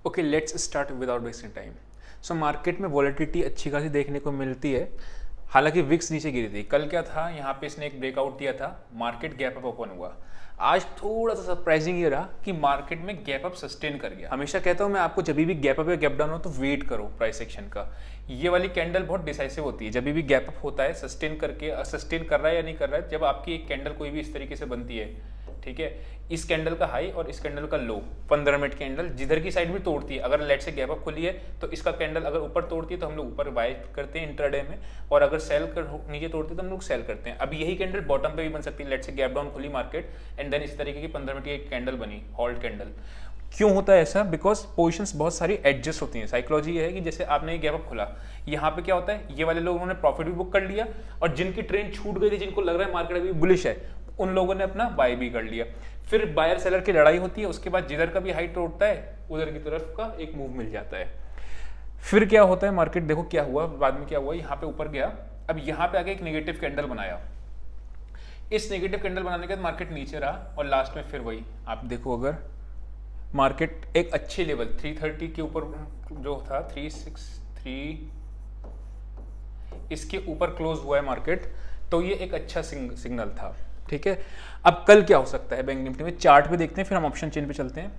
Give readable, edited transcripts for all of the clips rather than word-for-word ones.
Okay, let's start without wasting time. So market में volatility अच्छी खासी देखने को मिलती है। हालांकि विक्स नीचे गिरी थी। कल क्या था, यहाँ पे इसने एक ब्रेकआउट दिया था, मार्केट गैप अप ओपन हुआ। आज थोड़ा सा सरप्राइजिंग ये रहा कि मार्केट में गैप अप सस्टेन कर गया। हमेशा कहता हूँ मैं आपको, जब भी गैप अप या गैप डाउन हो तो वेट करो प्राइस एक्शन का। ये वाली कैंडल बहुत डिसाइसिव होती है। जब भी गैप अप होता है, सस्टेन करके सस्टेन कर रहा है या नहीं कर रहा है, जब आपकी एक कैंडल कोई भी इस तरीके से बनती है, ठीक है, इस कैंडल का हाई और इस कैंडल का लो, 15 मिनट कैंडल जिधर की साइड भी तोड़ती है, अगर लेट से गैप अप खुली है तो इसका कैंडल अगर ऊपर तोड़ती है तो हम लोग ऊपर बाय करते हैं इंट्राडे में, और अगर सेल कर नीचे तोड़ती है तो हम लोग सेल करते हैं। अब यही कैंडल बॉटम पे भी बन सकती है। लेट से गैप डाउन खुली मार्केट एंड देन इस तरीके की 15 मिनट की एक कैंडल बनी, हॉल्ट कैंडल। क्यों होता है ऐसा? बिकॉज पोजिशंस बहुत सारी एडजस्ट होती हैं। साइकोलॉजी ये है कि जैसे आपने ये गैप अप खोला, यहाँ पे क्या होता है, ये वाले लोगों ने प्रॉफिट भी बुक कर लिया, और जिनकी ट्रेन छूट गई थी, जिनको लग रहा है मार्केट अभी बुलिश है, उन लोगों ने अपना बाय भी कर लिया। फिर बायर सेलर की लड़ाई होती है, उसके बाद जिधर का भी हाइट तोड़ता है उधर की तरफ का एक मूव मिल जाता है। फिर क्या होता है, मार्केट देखो क्या हुआ, बाद में क्या हुआ, यहाँ पे ऊपर गया, अब यहाँ पे आके एक नेगेटिव कैंडल बनाया। इस नेगेटिव कैंडल बनाने के बाद मार्केट नीचे रहा और लास्ट में फिर वही आप देखो, अगर मार्केट एक अच्छे लेवल 330 के ऊपर जो था 363, इसके ऊपर क्लोज हुआ है मार्केट, तो ये एक अच्छा सिग्नल था। ठीक है, अब कल क्या हो सकता है बैंक निफ्टी में, चार्ट पे देखते हैं, फिर हम ऑप्शन चेन पे चलते हैं।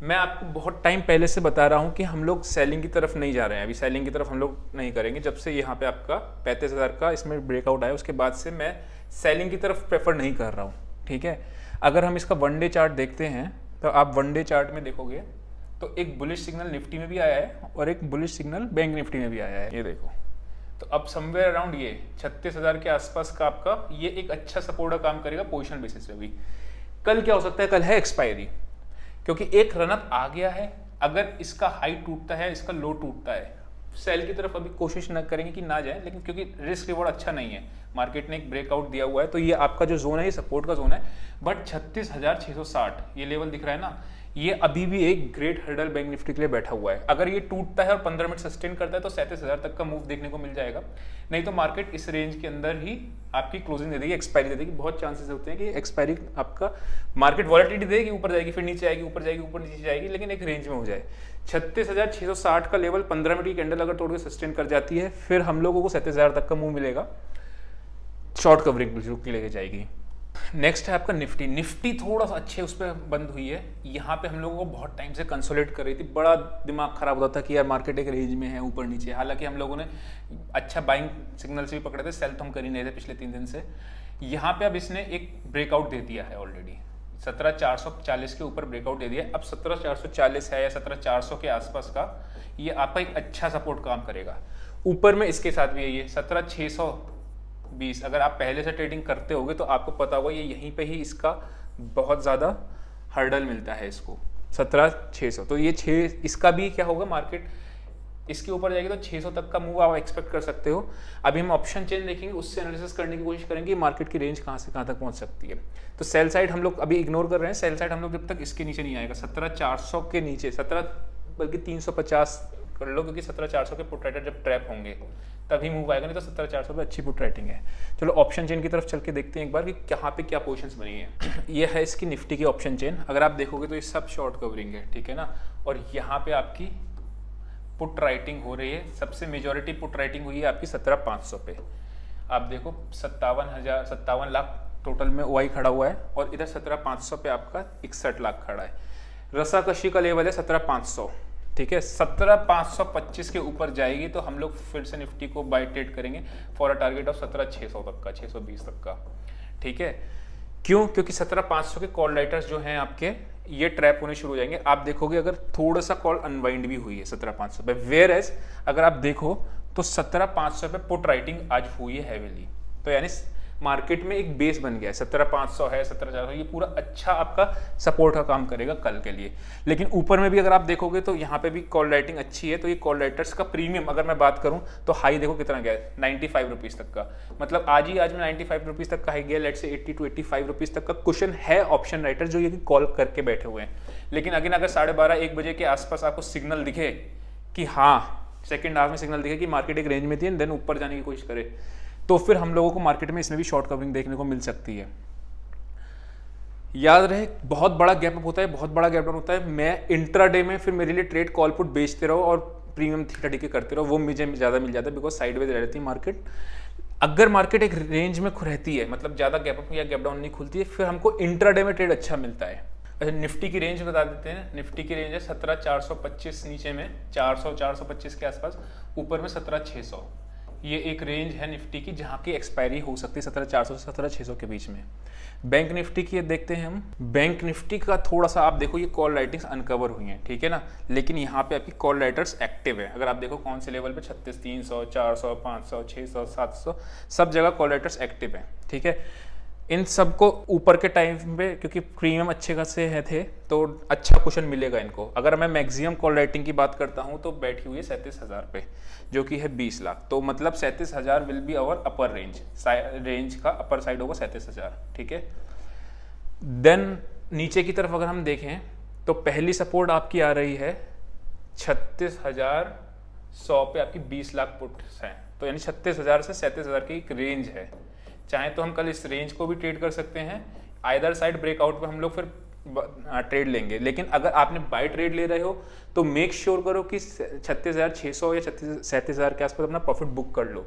मैं आपको बहुत टाइम पहले से बता रहा हूं कि हम लोग सेलिंग की तरफ नहीं जा रहे हैं। अभी सेलिंग की तरफ हम लोग नहीं करेंगे। जब से यहाँ पे आपका 35,000 का इसमें ब्रेकआउट आया, उसके बाद से मैं सेलिंग की तरफ प्रेफर नहीं कर रहा हूँ। ठीक है, अगर हम इसका वन डे चार्ट देखते हैं तो आप वन डे चार्ट में देखोगे तो एक बुलिश सिग्नल निफ्टी में भी आया है और एक बुलिश सिग्नल बैंक निफ्टी में भी आया है। ये देखो, तो अब समवेयर अराउंड ये 36,000 के आसपास का आपका ये एक अच्छा सपोर्ट का काम करेगा पोजीशन बेसिस पे भी। कल क्या हो सकता है, कल है एक्सपायरी, क्योंकि एक रनअप आ गया है। अगर इसका हाई टूटता है, इसका लो टूटता है, सेल की तरफ अभी कोशिश न करेंगे कि ना जाए, लेकिन क्योंकि रिस्क रिवॉर्ड अच्छा नहीं है, मार्केट ने एक ब्रेकआउट दिया हुआ है, तो ये आपका जो जोन है ये सपोर्ट का जोन है। बट 36,660 ये लेवल दिख रहा है ना, ये अभी भी एक ग्रेट हर्डल बैंक निफ्टी के लिए बैठा हुआ है। अगर ये टूटता है और 15 मिनट सस्टेन करता है तो 37,000 तक का मूव देखने को मिल जाएगा। नहीं तो मार्केट इस रेंज के अंदर ही आपकी क्लोजिंग दे देगी, एक्सपायरी दे देगी। बहुत चांसेस होते हैं कि एक्सपायरी आपका मार्केट वॉलेटिलिटी देगी, ऊपर जाएगी, फिर नीचे आएगी, ऊपर जाएगी, ऊपर नीचे जाएगी, लेकिन एक रेंज में हो जाए। 36,660 का लेवल 15 मिनट की कैंडल अगर तोड़ के सस्टेन कर जाती है, फिर हम लोगों को 37,000 तक का मूव मिलेगा, शॉर्ट कवरिंग के लेके जाएगी। नेक्स्ट है आपका निफ्टी। निफ्टी थोड़ा सा अच्छे उस पर बंद हुई है। यहाँ पे हम लोगों को बहुत टाइम से कंसोलिडेट कर रही थी, बड़ा दिमाग खराब होता था कि यार मार्केट एक रेंज में है, ऊपर नीचे। हालांकि हम लोगों ने अच्छा बाइंग सिग्नल से भी पकड़े थे, सेल तो हम कर ही नहीं थे पिछले 3 दिन से। यहाँ पे अब इसने एक ब्रेकआउट दे दिया है ऑलरेडी, 17,440 के ऊपर ब्रेकआउट दे दिया। अब 17,440 है या 17,400 के आसपास का ये आपका एक अच्छा सपोर्ट काम करेगा। ऊपर में इसके साथ भी है ये 17,620। अगर आप पहले से ट्रेडिंग करते होगे तो आपको पता होगा ये यहीं पे ही इसका बहुत ज़्यादा हर्डल मिलता है इसको, 17,600। तो ये 6 इसका भी क्या होगा, मार्केट इसके ऊपर जाएगी तो 600 तक का मूव आप एक्सपेक्ट कर सकते हो। अभी हम ऑप्शन चेन देखेंगे, उससे एनालिसिस करने की कोशिश करेंगे मार्केट की रेंज कहाँ से कहाँ तक पहुँच सकती है। तो सेल साइड हम लोग अभी इग्नोर कर रहे हैं। सेल साइड हम लोग जब तक इसके नीचे नहीं आएगा, 17,400 के नीचे, 17 बल्कि 350 कर लो, क्योंकि 17,400 के पुट राइटर जब ट्रैप होंगे तभी मूव आएगा, नहीं तो 17,400 पे अच्छी पुट राइटिंग है। चलो ऑप्शन चेन की तरफ चल के देखते हैं एक बार कि कहाँ पे क्या पोजीशंस बनी है। ये है इसकी निफ्टी की ऑप्शन चेन। अगर आप देखोगे तो ये सब शॉर्ट कवरिंग है, ठीक है ना। और यहाँ पे आपकी पुट राइटिंग हो रही है, सबसे मेजॉरिटी पुट राइटिंग हुई है आपकी 17,500 पे। आप देखो 57 लाख टोटल में ओआई खड़ा हुआ है, और इधर 17,500 पे आपका 61 लाख खड़ा है। रसाकशी का लेवल है 17,500, ठीक है। 17,525 के ऊपर जाएगी तो हम लोग फिर से निफ्टी को बाय ट्रेड करेंगे फॉर अ टारगेट ऑफ 17,600 तक का, 620 तक का, ठीक है। क्यों? क्योंकि 17,500 के कॉल राइटर्स जो हैं आपके, ये ट्रैप होने शुरू हो जाएंगे। आप देखोगे अगर थोड़ा सा कॉल अनवाइंड भी हुई है 17,500 पे, वेयर एज अगर आप देखो तो 17,500 पे पुट राइटिंग आज हुई है हैवीली। तो यानी मार्केट में एक बेस बन गया है, 17,500 है, 17,400, ये पूरा अच्छा आपका सपोर्ट का काम करेगा कल के लिए। लेकिन ऊपर में भी अगर आप देखोगे तो यहाँ पे भी कॉल राइटिंग अच्छी है। तो ये कॉल राइटर्स का प्रीमियम अगर मैं बात करूँ तो हाई देखो कितना गया है, 95 रुपीज़ तक का। मतलब आज में 95 रुपीज़ तक का हाई गया। लेट से 80 to 85 रुपीज़ तक का कुशन है ऑप्शन राइटर जो ये कॉल करके बैठे हुए हैं। लेकिन अगेन अगर 12:30-1 बजे के आसपास आपको सिग्नल दिखे कि हाँ, सेकेंड हाफ में सिग्नल दिखे कि मार्केट एक रेंज में थी, देन ऊपर जाने की कोशिश करे, तो फिर हम लोगों को मार्केट में इसमें भी शॉर्ट कवरिंग देखने को मिल सकती है। याद रहे बहुत बड़ा गैप अप होता है, बहुत बड़ा गैप डाउन होता है, मैं इंट्राडे में फिर मेरे लिए ट्रेड कॉल पुट बेचते रहो और प्रीमियम थीटा डी के करते रहो, वो मुझे ज़्यादा मिल जाता है बिकॉज साइडवेज रहती है मार्केट। अगर मार्केट एक रेंज में रहती है, मतलब ज़्यादा गैप अप या गैप डाउन नहीं खुलती है, फिर हमको इंट्राडे में ट्रेड अच्छा मिलता है। अच्छा, निफ्टी की रेंज बता देते हैं। निफ्टी की रेंज है 17,425, नीचे में 400-425 के आसपास, ऊपर में 17,600। ये एक रेंज है निफ्टी की जहाँ की एक्सपायरी हो सकती है 17,400 से 17,600 के बीच में। बैंक निफ्टी की देखते हैं हम। बैंक निफ्टी का थोड़ा सा आप देखो, ये कॉल राइटिंग्स अनकवर हुई हैं, ठीक है ना, लेकिन यहाँ पे आपकी कॉल राइटर्स एक्टिव है। अगर आप देखो कौन से लेवल पे 36,300, 400, 500, 600, 700, सब जगह कॉल राइटर्स एक्टिव है, ठीक है। इन सबको ऊपर के टाइम पे क्योंकि प्रीमियम अच्छे खासे है थे तो अच्छा क्वेश्चन मिलेगा इनको। अगर मैं मैक्सिमम कॉल राइटिंग की बात करता हूँ तो बैठी हुई है 37,000 पे, जो कि है 20 लाख। तो मतलब 37,000 will be our upper range का अपर साइड होगा 37,000, ठीक है। देन नीचे की तरफ अगर हम देखें तो पहली सपोर्ट आपकी आ रही है 36,100 पे, आपकी 20 लाख पुट्स हैं, तो यानी 36,000 से 37,000 की एक रेंज है। चाहे तो हम कल इस रेंज को भी ट्रेड कर सकते हैं, आइदर साइड ब्रेकआउट पे हम लोग फिर ट्रेड लेंगे। लेकिन अगर आपने बाय ट्रेड ले रहे हो तो मेक श्योर करो कि 36,600 या 37,000 के आसपास अपना प्रॉफिट बुक कर लो।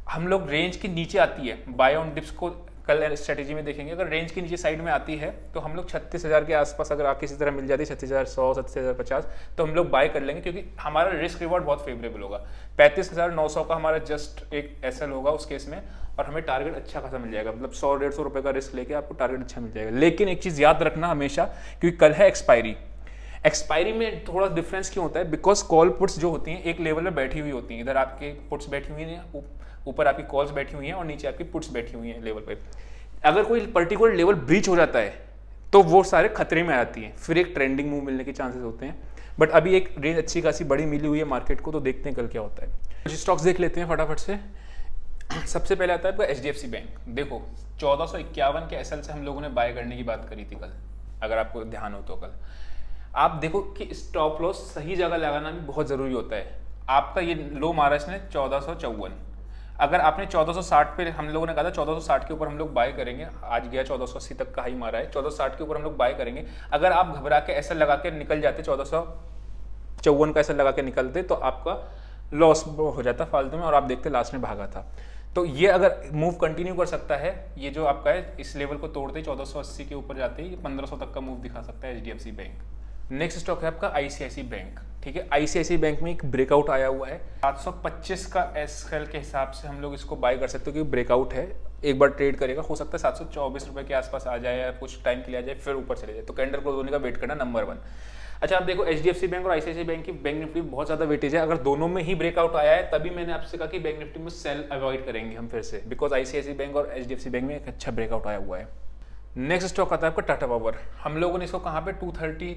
हम लोग रेंज के नीचे आती है, बाय ऑन डिप्स को कल स्ट्रेटेजी में देखेंगे। अगर रेंज के नीचे साइड में आती है तो हम लोग 36,000 के आसपास अगर आप किसी तरह मिल जाती है 36,100, 37,050, तो हम लोग बाय कर लेंगे क्योंकि हमारा रिस्क रिवॉर्ड बहुत फेवरेबल होगा। 35,900 का हमारा जस्ट एक एसएल होगा उस केस में, और हमें टारगेट अच्छा खासा मिल जाएगा। मतलब 100-150 रुपये का रिस्क लेके आपको टारगेट अच्छा मिल जाएगा। लेकिन एक चीज़ याद रखना हमेशा, क्योंकि कल है एक्सपायरी में थोड़ा डिफरेंस क्यों होता है, बिकॉज कॉल पुट्स जो होती हैं एक लेवल में बैठी हुई होती हैं। इधर आपके पुट्स बैठी हुई हैं, ऊपर आपकी कॉल्स बैठी हुई हैं और नीचे आपकी पुट्स बैठी हुई हैं लेवल पे। अगर कोई पर्टिकुलर लेवल ब्रीच हो जाता है तो वो सारे खतरे में आती हैं, फिर एक ट्रेंडिंग मूव मिलने के चांसेस होते हैं। बट अभी एक रेंज अच्छी खासी बड़ी मिली हुई है मार्केट को, तो देखते हैं कल क्या होता है। कुछ स्टॉक्स देख लेते हैं फटाफट से। सबसे पहले आता है आपका HDFC बैंक। देखो 1451 के एसएल से हम लोगों ने बाय करने की बात करी थी कल, अगर आपको ध्यान हो तो। कल आप देखो कि स्टॉप लॉस सही जगह लगाना भी बहुत ज़रूरी होता है। आपका ये लो मारा इसने 1454, अगर आपने 1460 पे, हम लोगों ने कहा था 1460 के ऊपर हम लोग बाय करेंगे, आज गया 1480 तक का हाई मारा है, 1460 के ऊपर हम लोग बाय करेंगे। अगर आप घबरा के ऐसा लगा के निकल जाते, 1454 का ऐसा लगा के निकलते, तो आपका लॉस हो जाता फालतू में और आप देखते लास्ट में भागा था। तो ये अगर मूव कंटिन्यू कर सकता है, ये जो आपका है इस लेवल को तोड़ते ही 1480 के ऊपर जाते ही 1500 तक का मूव दिखा सकता है HDFC बैंक। नेक्स्ट स्टॉक है आपका ICICI बैंक, ठीक है। ICICI बैंक में एक ब्रेकआउट आया हुआ है 725 का एसएल के हिसाब से हम लोग इसको बाय कर सकते हो, क्योंकि ब्रेकआउट है, एक बार ट्रेड करेगा, हो सकता है 724 रुपये के आसपास आ जाए या कुछ टाइम के लिए आ जाए, फिर ऊपर चले जाए। तो कैंडल क्लोज होने का वेट करना, नंबर 1। अच्छा, आप देखो HDFC बैंक और ICICI बैंक की बैंक निफ्टी बहुत ज़्यादा वेटेज है। अगर दोनों में ही ब्रेकआउट आया है तभी मैंने आपसे कहा कि बैंक निफ्टी में सेल अवॉइड करेंगे हम फिर से, बिकॉज ICICI बैंक और HDFC बैंक में एक अच्छा ब्रेकआउट आया हुआ है। नेक्स्ट स्टॉक आता है आपका टाटा पावर। हम लोगों ने इसको कहाँ पे 230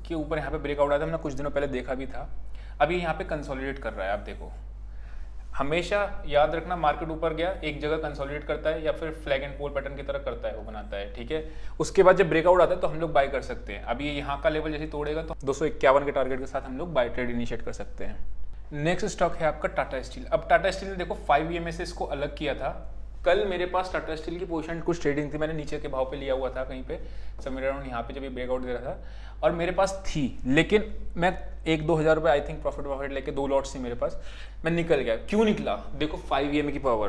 के ऊपर यहाँ पे ब्रेकआउट आया था, हमने कुछ दिनों पहले देखा भी था। अभी यहाँ पे कंसोलिडेट कर रहा है। आप देखो, हमेशा याद रखना, मार्केट ऊपर गया एक जगह कंसोलिडेट करता है या फिर फ्लैग एंड पोल पैटर्न की तरह करता है, वो बनाता है, ठीक है। उसके बाद जब ब्रेकआउट आता है तो हम लोग बाय कर सकते हैं। अभी यहाँ का लेवल जैसे तोड़ेगा तो 251 के टारगेट के साथ हम लोग बाय ट्रेड इनिशिएट कर सकते हैं। नेक्स्ट स्टॉक है आपका टाटा स्टील। अब टाटा स्टील ने देखो 5 EMA से इसको अलग किया था। कल मेरे पास टाटा स्टील की पोजीशन कुछ ट्रेडिंग थी, मैंने नीचे के भाव पे लिया हुआ था कहीं पे समवेयर अराउंड यहाँ पे जब ये ब्रेकआउट दे रहा था, और मेरे पास थी, लेकिन मैं 1-2 हज़ार रुपये आई थिंक प्रॉफिट लेके 2 लॉट्स थी मेरे पास, मैं निकल गया। क्यों निकला? देखो 5 EMA की पावर,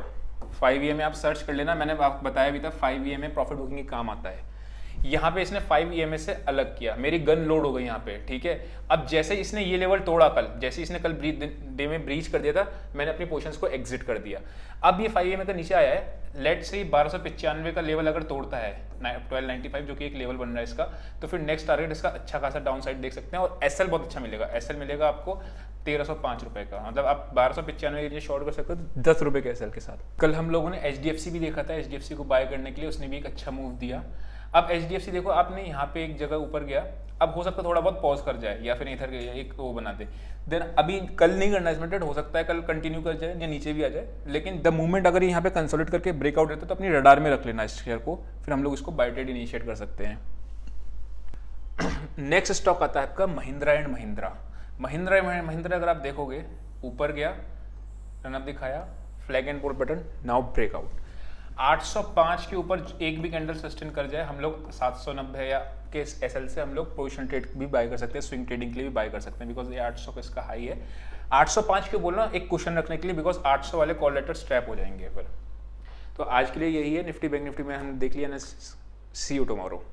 5 EMA आप सर्च कर लेना, मैंने आपको बताया भी था 5 EMA प्रॉफिट बुकिंग के काम आता है। यहाँ पे इसने 5 EMA से अलग किया, मेरी गन लोड हो गई यहाँ पे, ठीक है। अब जैसे इसने ये लेवल तोड़ा कल, जैसे इसने कल डे में ब्रीच कर दिया था, मैंने अपनी पोजीशंस को एग्जिट कर दिया। अब ये 5 EMA का नीचे आया है, लेट से 1295 का लेवल अगर तोड़ता है 1295, जो कि एक लेवल बन रहा है इसका, तो फिर नेक्स्ट टारगेट इसका अच्छा खासा डाउन साइड देख सकते हैं। और एसएल बहुत अच्छा मिलेगा, एसएल मिलेगा आपको 1305 रुपये का, मतलब आप 1295 के शॉर्ट कर सकते हो 10 रुपये के एसएल के साथ। कल हम लोगों ने HDFC भी देखा था, HDFC को बाय करने के लिए उसने भी एक अच्छा मूव दिया। अब HDFC देखो, आपने यहाँ पे एक जगह ऊपर गया, अब हो सकता है थोड़ा बहुत पॉज कर जाए या फिर इधर एक वो बना दे, देन अभी कल नहीं करना इसमें ट्रेड, हो सकता है कल कंटिन्यू कर जाए या नीचे भी आ जाए। लेकिन द मूवमेंट अगर यहाँ पे कंसोलिडेट करके ब्रेकआउट रहता है तो अपनी रडार में रख लेना इस शेयर को, फिर हम लोग इसको बाय ट्रेड इनिशिएट कर सकते हैं। नेक्स्ट स्टॉक आता है आपका महिंद्रा एंड महिंद्रा। महिंद्रा अगर आप देखोगे ऊपर गया, रनअप दिखाया, flag and pole pattern, now breakout. 805 के ऊपर एक भी कैंडल सस्टेन कर जाए, हम लोग 790 या के एसएल से हम लोग पोजीशन ट्रेड भी बाय कर सकते हैं, स्विंग ट्रेडिंग के लिए भी बाय कर सकते हैं, बिकॉज ये 800 का इसका हाई है। 805 के बोलना एक क्वेश्चन रखने के लिए, बिकॉज 800 वाले कॉल लेटर स्ट्रैप हो जाएंगे फिर। तो आज के लिए यही है, निफ्टी बैंक निफ्टी में हम देख लिया ना। सी यू टुमारो।